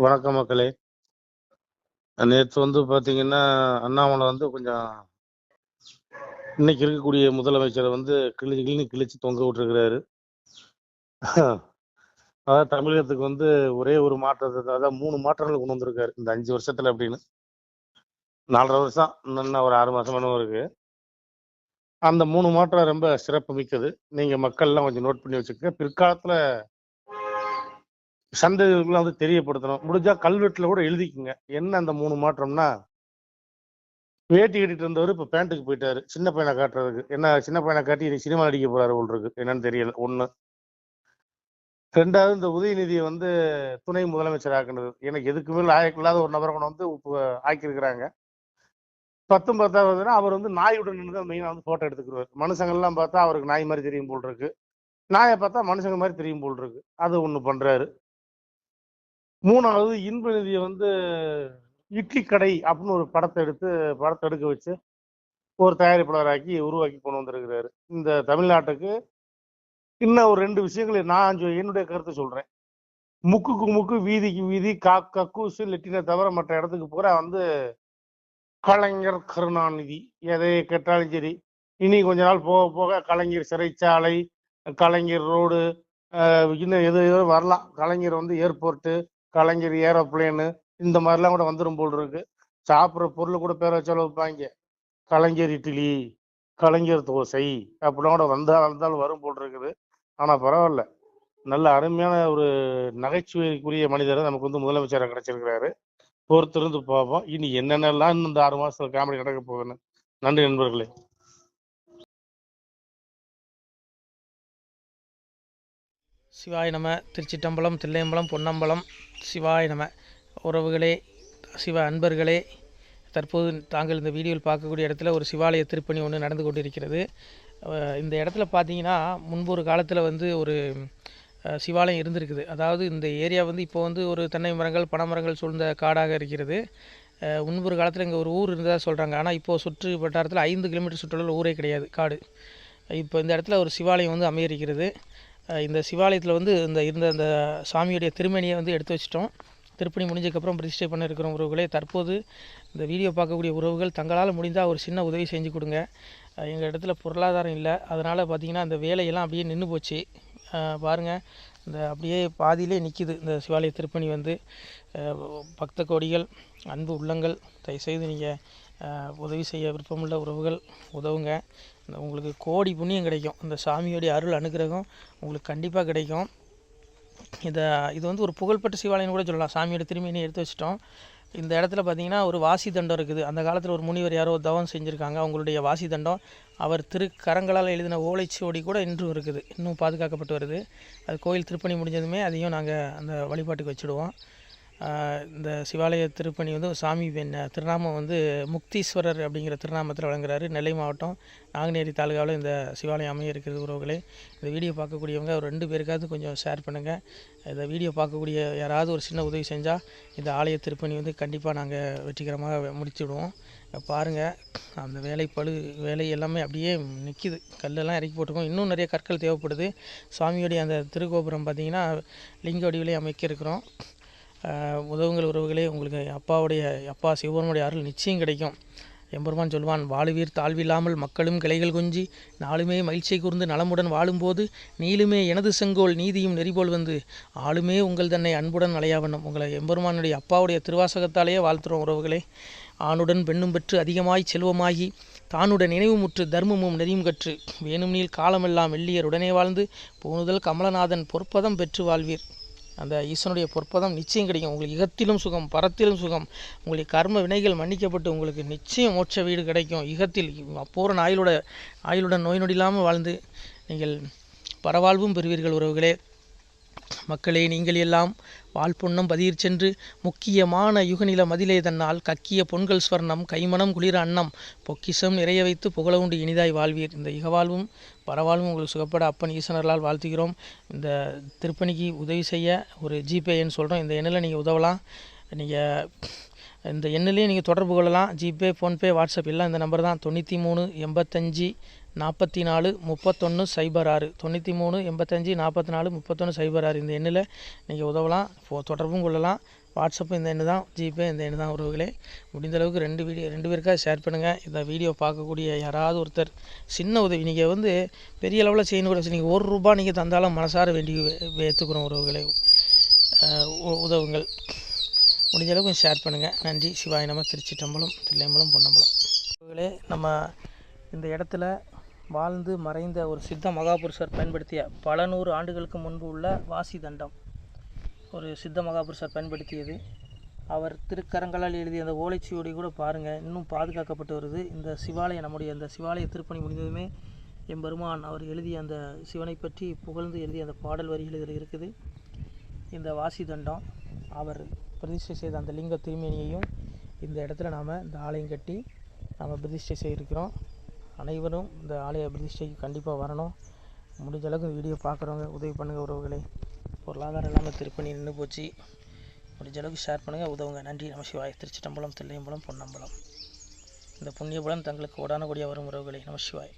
வணக்கம் மக்களே. நேற்று பார்த்தீங்கன்னா, அண்ணாமலை கொஞ்சம் இன்னைக்கு இருக்கக்கூடிய முதலமைச்சரை கிழிச்சு கிழிச்சு கிழிச்சு தொங்க விட்டுருக்கிறாரு. அதாவது தமிழகத்துக்கு ஒரே ஒரு மாற்றத்தை, அதாவது 3 மாற்றங்கள் கொண்டு வந்திருக்காரு இந்த 5 வருஷத்துல அப்படின்னு. 4.5 வருஷம், இன்னும் ஒரு 6 மாசம் இருக்கு. அந்த 3 மாற்றம் ரொம்ப சிறப்பு மிக்கது. நீங்க மக்கள்லாம் கொஞ்சம் நோட் பண்ணி வச்சுக்க. பிற்காலத்துல சந்ததிகளுக்குலாம் தெரியப்படுத்தணும். முடிஞ்சா கல்வெட்டுல கூட எழுதிக்குங்க. என்ன அந்த 3 மாற்றம்னா, வேட்டி கட்டிட்டு இருந்தவர் இப்ப பேண்ட்டுக்கு போயிட்டாரு, சின்ன பையனை காட்டுறதுக்கு. என்ன சின்ன பையனை காட்டி இன்னைக்கு சினிமா நடிக்க போறாரு போல் இருக்கு, என்னன்னு தெரியல. 1. 2வது, இந்த உதயநிதியை துணை முதலமைச்சர் ஆக்குனது. எனக்கு எதுக்குமே லாயக்கு இல்லாத ஒரு நபரை கொண்டு ஆக்கியிருக்கிறாங்க. 10 அவர் நாயுடன் நின்று தான் மெயினா போட்டோ எடுத்துக்கிறார். மனுஷங்கள்லாம் பார்த்தா அவருக்கு நாய் மாதிரி தெரியும் போல் இருக்கு, நாயை பார்த்தா மனுஷங்க மாதிரி தெரியும் போல் இருக்கு. அது ஒண்ணு பண்றாரு. 3வது, இன்ப நிதியை இட்லி கடை அப்படின்னு ஒரு படத்தை எடுக்க வச்சு ஒரு தயாரிப்பாளராக்கி உருவாக்கி கொண்டு வந்திருக்கிறாரு. இந்த தமிழ்நாட்டுக்கு இன்னும் ஒரு 2 விஷயங்களை நான் என்னுடைய கருத்து சொல்றேன். முக்குக்கு முக்கு, வீதிக்கு வீதி, கக்கூசு லெட்டினை தவிர மற்ற இடத்துக்கு பூரா கலைஞர் கருணாநிதி எதை கேட்டாலும் சரி. இனி கொஞ்ச நாள் போக போக கலைஞர் சிறைச்சாலை, கலைஞர் ரோடு, இன்னும் எது வரலாம். கலைஞர் ஏர்போர்ட்டு, கலைஞர் ஏரோப்ளேனு, இந்த மாதிரிலாம் கூட வந்துடும் போல் இருக்கு. சாப்பிட்ற பொருள் கூட பேர வச்சாலும் வைப்பாங்க. கலைஞர் இட்லி, கலைஞர் தோசை அப்படின்னா கூட வந்தாலும் வரும் போல் இருக்குது. ஆனா பரவாயில்ல, நல்ல அருமையான ஒரு நகைச்சுவைக்குரிய மனிதரை நமக்கு முதலமைச்சராக கிடைச்சிருக்கிறாரு. பொறுத்திருந்து பார்ப்போம் இனி என்னென்னலாம் இந்த 6 மாசத்துல காமெடி நடக்க போகுதுன்னு. நன்றி நண்பர்களே. சிவாய நம. திருச்சிட்டம்பலம், தில்லையம்பலம், பொன்னம்பலம். சிவாய நம. உறவுகளே, சிவ அன்பர்களே, தற்போது தாங்கள் இந்த வீடியோவில் பார்க்கக்கூடிய இடத்துல ஒரு சிவாலய திருப்பணி ஒன்று நடந்து கொண்டிருக்கிறது. இந்த இடத்துல பார்த்தீங்கன்னா, முன்பு ஒரு காலத்தில் ஒரு சிவாலயம் இருந்திருக்குது. அதாவது இந்த ஏரியா இப்போ ஒரு தென்னை மரங்கள், பனை மரங்கள் சூழ்ந்த காடாக இருக்கிறது. முன்பு ஒரு காலத்தில் இங்கே ஒரு ஊர் இருந்ததாக சொல்கிறாங்க. ஆனால் இப்போது சுற்று வட்டாரத்தில் 5 கிலோமீட்டர் சுற்றுலாவில் ஊரே கிடையாது, காடு. இப்போ இந்த இடத்துல ஒரு சிவாலயம் அமையிருக்கிறது. இந்த சிவாலயத்தில் இருந்த அந்த சாமியுடைய திருமணியை எடுத்து வச்சிட்டோம். திருப்பணி முடிஞ்சதுக்கப்புறம் பிரதிஷ்டை பண்ண இருக்கிற உறவுகளே, தற்போது இந்த வீடியோ பார்க்கக்கூடிய உறவுகள் தங்களால் முடிந்தால் ஒரு சின்ன உதவி செஞ்சு கொடுங்க. எங்கள் இடத்துல பொருளாதாரம் இல்லை, அதனால் பார்த்திங்கன்னா அந்த வேலையெல்லாம் அப்படியே நின்று போச்சு. பாருங்கள், இந்த அப்படியே பாதியிலே நிற்கிது இந்த சிவாலய திருப்பணி. பக்த கோடிகள், அன்பு உள்ளங்கள், தயவுசெய்து நீங்கள் உதவி செய்ய விருப்பமுள்ள உறவுகள் உதவுங்க. உங்களுக்கு கோடி புண்ணியம் கிடைக்கும். இந்த சாமியோடைய அருள் அனுகிரகம் உங்களுக்கு கண்டிப்பாக கிடைக்கும். இது ஒரு புகழ்பெற்ற சிவாலயம் கூட சொல்லலாம். சாமியோட திருமணியை எடுத்து வச்சிட்டோம். இந்த இடத்துல பார்த்திங்கன்னா ஒரு வாசி தண்டம் இருக்குது. அந்த காலத்தில் ஒரு முனிவர் யாரோ தவம் செஞ்சுருக்காங்க. அவங்களுடைய வாசி தண்டம் அவர் திருக்கரங்களால் எழுதின ஓலைச்சுவடி கூட இன்றும் இருக்குது, இன்னும் பாதுகாக்கப்பட்டு வருது. அது கோயில் திருப்பணி முடிஞ்சதுமே அதையும் நாங்கள் அந்த வழிபாட்டுக்கு வச்சுடுவோம். இந்த சிவாலய திருப்பணி சாமி திருநாமம் முக்தீஸ்வரர் அப்படிங்கிற திருநாமத்தில் வழங்குறாரு. நெல்லை மாவட்டம் நாங்குநேரி தாலுகாவில் இந்த சிவாலயம் அமைய இருக்கிறது. உறவுகளே, இந்த வீடியோ பார்க்கக்கூடியவங்க ஒரு 2 பேருக்காவது கொஞ்சம் ஷேர் பண்ணுங்கள். இந்த வீடியோ பார்க்கக்கூடிய யாராவது ஒரு சின்ன உதவி செஞ்சால் இந்த ஆலய திருப்பணி கண்டிப்பாக நாங்கள் வெற்றிகரமாக முடிச்சுடுவோம். பாருங்கள், அந்த வேலை எல்லாமே அப்படியே நிற்கிது. கல்லெல்லாம் இறக்கி போட்டிருக்கோம். இன்னும் நிறைய கற்கள் தேவைப்படுது. சாமியோடைய அந்த திருக்கோபுரம் பார்த்திங்கன்னா லிங்க வடிவிலே அமைக்க இருக்கிறோம். உதவுங்கள் உறவுகளே. உங்களுக்கு அப்பா சிவபெருமானுடைய அருள் நிச்சயம் கிடைக்கும். எம்பெருமான் சொல்வான், வாழுவீர் தாழ்வில்லாமல் மக்களும் கிளைகள் கொஞ்சி நாளுமே மகிழ்ச்சி கூர்ந்து நலமுடன் வாழும்போது நீளுமே எனது செங்கோல் நீதியும் நெறிபோல் ஆளுமே உங்கள் தன்னை அன்புடன் அலையாவண்ணம். உங்களை எம்பெருமானுடைய அப்பாவுடைய திருவாசகத்தாலேயே வாழ்த்துறோம் உறவுகளே. ஆணுடன் பெண்ணும் பெற்று அதிகமாய் செல்வமாகி தானுடன் நினைவுமுற்று தர்மமும் நெறியும் கற்று வேணும் நீள் காலமெல்லாம் வெள்ளியர் உடனே வாழ்ந்து போனுதல் கமலநாதன் பொற்பதம் பெற்று வாழ்வீர். அந்த ஈசனுடைய பொற்பதம் நிச்சயம் கிடைக்கும். உங்களுக்கு இகத்திலும் சுகம், பரத்திலும் சுகம். உங்களுடைய கர்ம வினைகள் மன்னிக்கப்பட்டு உங்களுக்கு நிச்சயம் மோட்ச வீடு கிடைக்கும். இகத்தில் பூரண ஆயுளுடன் நோய் நொடி இல்லாமல் வாழ்ந்து நீங்கள் பரவாழ்வும் பெறுவீர்கள். உறவுகளே, மக்களே, நீங்கள் எல்லாம் வாழ்பொன்னம் பதியிற் சென்று முக்கியமான யுகநில மதிலே தன்னால் கக்கிய பொன்கள் ஸ்வர்ணம் கைமணம் குளிர அன்னம் பொக்கிஷம் நிறைய வைத்து புகழ உண்டு இனிதாய் வாழ்வீர். இந்த இகவாழ்வும் பரவாழ்வும் உங்களுக்கு சுகப்பட அப்பன் ஈசனர்களால் வாழ்த்துகிறோம். இந்த திருப்பணிக்கு உதவி செய்ய ஒரு ஜிபே எண் சொல்கிறோம். இந்த எண்ணில் நீங்கள் உதவலாம். நீங்கள் இந்த எண்ணிலேயே நீங்கள் தொடர்பு கொள்ளலாம். ஜிபே, ஃபோன்பே, வாட்ஸ்அப் எல்லாம் இந்த நம்பர் தான். 93 85 44 31 06 93 85 44 31 06 இந்த எண்ணில் நீங்கள் உதவலாம். தொடர்பும் கொள்ளலாம். வாட்ஸ்அப்பு இந்த எண்ணு தான், ஜிபே இந்த எண்ணு தான். உறவுகளே, முடிந்த அளவுக்கு ரெண்டு பேருக்காக ஷேர் பண்ணுங்கள். இந்த வீடியோ பார்க்கக்கூடிய யாராவது ஒருத்தர் சின்ன உதவி, நீங்கள் வந்து பெரிய அளவில் செய்யணும் கூட, நீங்கள் ₹1 நீங்கள் தந்தாலும் மனசார வேண்டி ஏற்றுக்கிறோம். உறவுகளே, உதவுங்கள். முடிஞ்ச அளவுக்கு கொஞ்சம் ஷேர் பண்ணுங்கள். நன்றி. சிவாய நம. திருச்சிற்றம்பலம், தில்லையம்பலம், பொன்னம்பலம். உறவுகளே, நம்ம இந்த இடத்துல வாழ்ந்து மறைந்த ஒரு சித்த மகாபுருஷர் பயன்படுத்திய பல 100 ஆண்டுகளுக்கு முன்பு உள்ள வாசி தண்டம் ஒரு சித்த மகாபுருஷர் பயன்படுத்தியது. அவர் திருக்கரங்களால் எழுதிய அந்த ஓலைச்சுவடி கூட பாருங்கள், இன்னும் பாதுகாக்கப்பட்டு வருது. இந்த சிவாலயம், நம்முடைய இந்த சிவாலய திருப்பணி முடிந்ததுமே எம்பெருமான் அவர் எழுதிய அந்த சிவனை பற்றி புகழ்ந்து எழுதிய அந்த பாடல் வரிகள் இதில் இருக்குது. இந்த வாசி தண்டம் அவர் பிரதிஷ்டை செய்த அந்த லிங்க திருமேனியையும் இந்த இடத்துல நாம் இந்த ஆலயம் கட்டி நாம் பிரதிஷ்டை செய்திருக்கிறோம். அனைவரும் இந்த ஆலய பிரதிஷ்டைக்கு கண்டிப்பாக வரணும். முடிஞ்ச அளவுக்கு வீடியோ பார்க்குறவங்க உதவி பண்ணுங்கள். உறவுகளை, பொருளாதாரம் இல்லாமல் திருப்பணி நின்று போச்சு. முடிஞ்ச அளவுக்கு ஷேர் பண்ணுங்கள், உதவுங்க. நன்றி. நம சிவாய. திருச்சிற்றம்பலம், தில்லையம்பலம், பொன்னம்பலம். இந்த புண்ணிய பலம் தங்களுக்கு உடான கூடிய வரும். உறவுகளை, நம சிவாய.